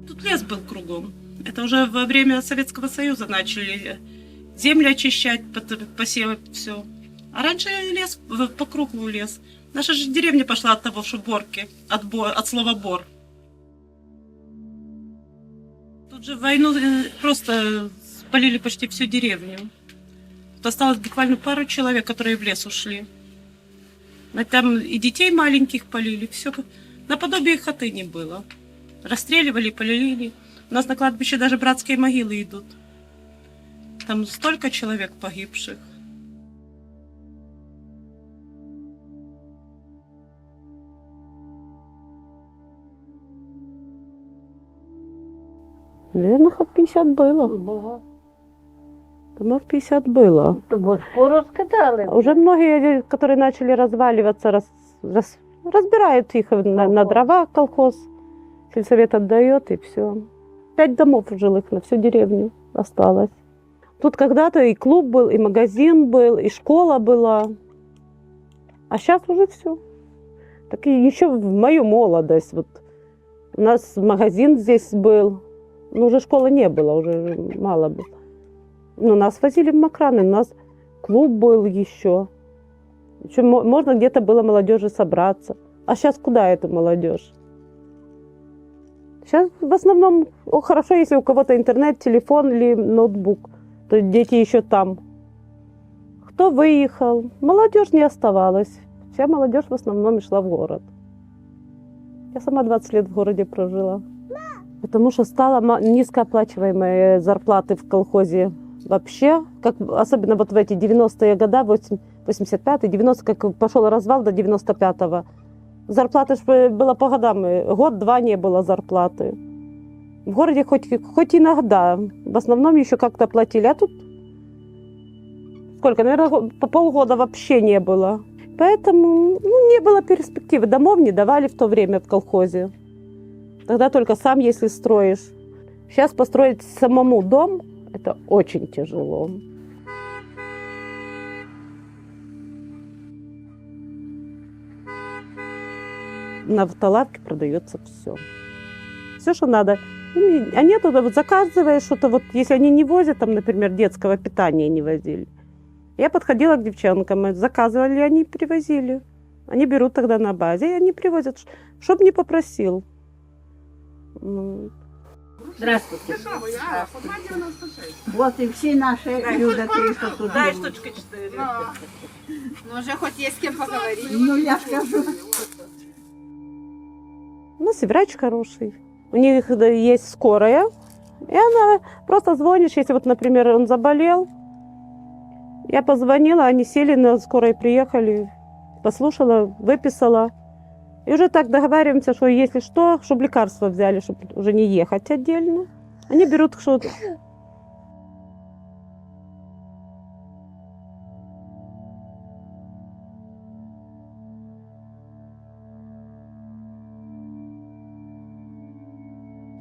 Тут лес был кругом. Это уже во время Советского Союза начали земли очищать, посевать все. А раньше лес, по кругу лес. Наша же деревня пошла от того, что борки, от слова бор. Тут же в войну просто спалили почти всю деревню. Тут осталось буквально пару человек, которые в лес ушли. Там и детей маленьких полили, все наподобие хаты не было. Расстреливали, полили. У нас на кладбище даже братские могилы идут. Там столько человек погибших. Наверное, хоть 50 было. Домов 50 было. Вот порозкидали. Уже многие, которые начали разваливаться, разбирают их на дрова, колхоз. Сельсовет отдает, и все. 5 домов жилых на всю деревню осталось. Тут когда-то и клуб был, и магазин был, и школа была. А сейчас уже все. Так и еще в мою молодость. Вот у нас магазин здесь был. Но уже школы не было, уже мало было. Но нас возили в Макраны, у нас клуб был еще. Еще можно где-то было молодежи собраться. А сейчас куда эта молодежь? Сейчас в основном хорошо, если у кого-то интернет, телефон или ноутбук, то дети еще там. Кто выехал? Молодежь не оставалась. Вся молодежь в основном шла в город. Я сама 20 лет в городе прожила. Потому что стала низкооплачиваемые зарплаты в колхозе вообще. Как, особенно вот в эти 90-е годы, 85-е, 90-е, как пошел развал до 95-го. Зарплаты же было по годам. Год-два не было зарплаты. В городе хоть иногда. В основном еще как-то платили. А тут сколько? Наверное, по полгода вообще не было. Поэтому не было перспективы. Домов не давали в то время в колхозе. Тогда только сам, если строишь. Сейчас построить самому дом – это очень тяжело. На автолавке продается все. Все, что надо. Они туда вот заказывают что-то, вот, если они не возят, там, например, детского питания не возили. Я подходила к девчонкам, заказывали, они привозили. Они берут тогда на базе, и они привозят, чтоб не попросил. Здравствуйте. Вот и всі наші люди, що тут. Дай штучка 4. Ну, уже хоть есть с кем поговорить. Ну, я ж кажу. У нас и врач хороший. У них есть скорая. И она просто звонишь, если вот, например, он заболел. Я позвонила, они сели на скорой, приехали, послушала, выписала. И уже так договариваемся, что если что, чтобы лекарства взяли, чтобы уже не ехать отдельно. Они берут что-то.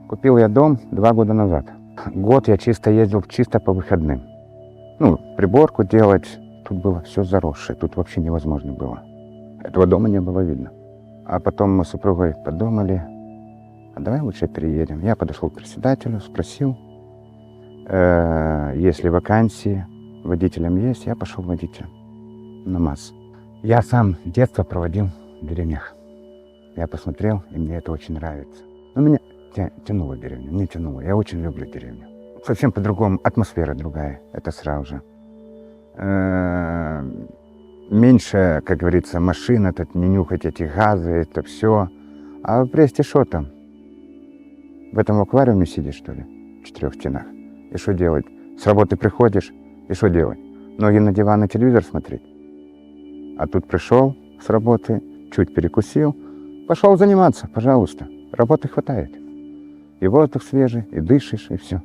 Купил я дом 2 года назад. Год я чисто ездил чисто по выходным. Ну, приборку делать. Тут было все заросшее, тут вообще невозможно было. Этого дома не было видно. А потом мы с супругой подумали, а давай лучше переедем. Я подошел к председателю, спросил, есть ли вакансии, водителем есть. Я пошел водителем на МАЗ. Я сам детство проводил в деревнях. Я посмотрел, и мне это очень нравится. Но меня тянуло деревню, мне тянуло. Я очень люблю деревню. Совсем по-другому, атмосфера другая, это сразу же. Меньше, как говорится, машин, этот, не нюхать эти газы, это все. А в Бресте что там? В этом аквариуме сидишь, что ли? В 4 стенах. И что делать? С работы приходишь, и что делать? Ноги на диван и телевизор смотреть. А тут пришел с работы, чуть перекусил, пошел заниматься, пожалуйста. Работы хватает. И воздух свежий, и дышишь, и все.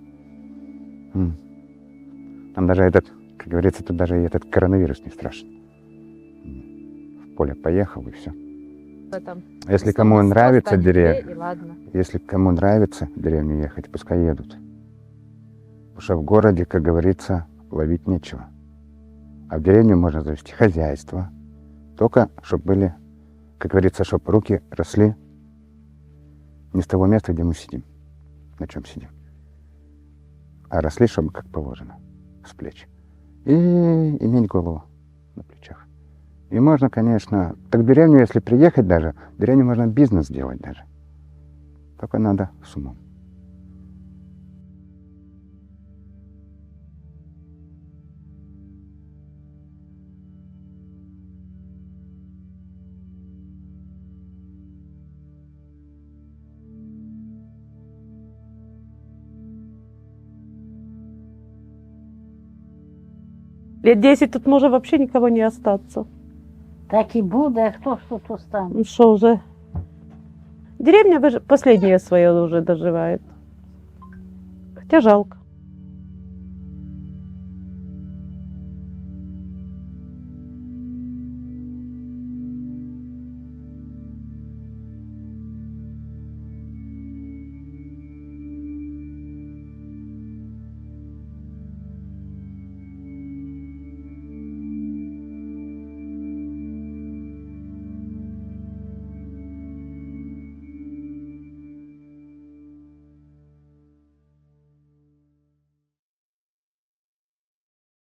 Там даже этот, как говорится, тут даже и этот коронавирус не страшен. В поле поехал, и все. Если кому нравится деревня, если кому нравится в деревню ехать, пускай едут. Потому что в городе, как говорится, ловить нечего. А в деревню можно завести хозяйство. Только, чтобы были, как говорится, чтобы руки росли не с того места, где мы сидим. на чем сидим. А росли, чтобы как положено, с плеч. И иметь голову на плечах. И можно, конечно, так в деревню, если приехать даже, в деревню можно бизнес делать даже. Только надо с умом. Лет 10 тут может вообще никого не остаться. Так і буде, хто ж тут остане? Ну что уже? Деревня последнее свое уже доживает. Хотя жалко.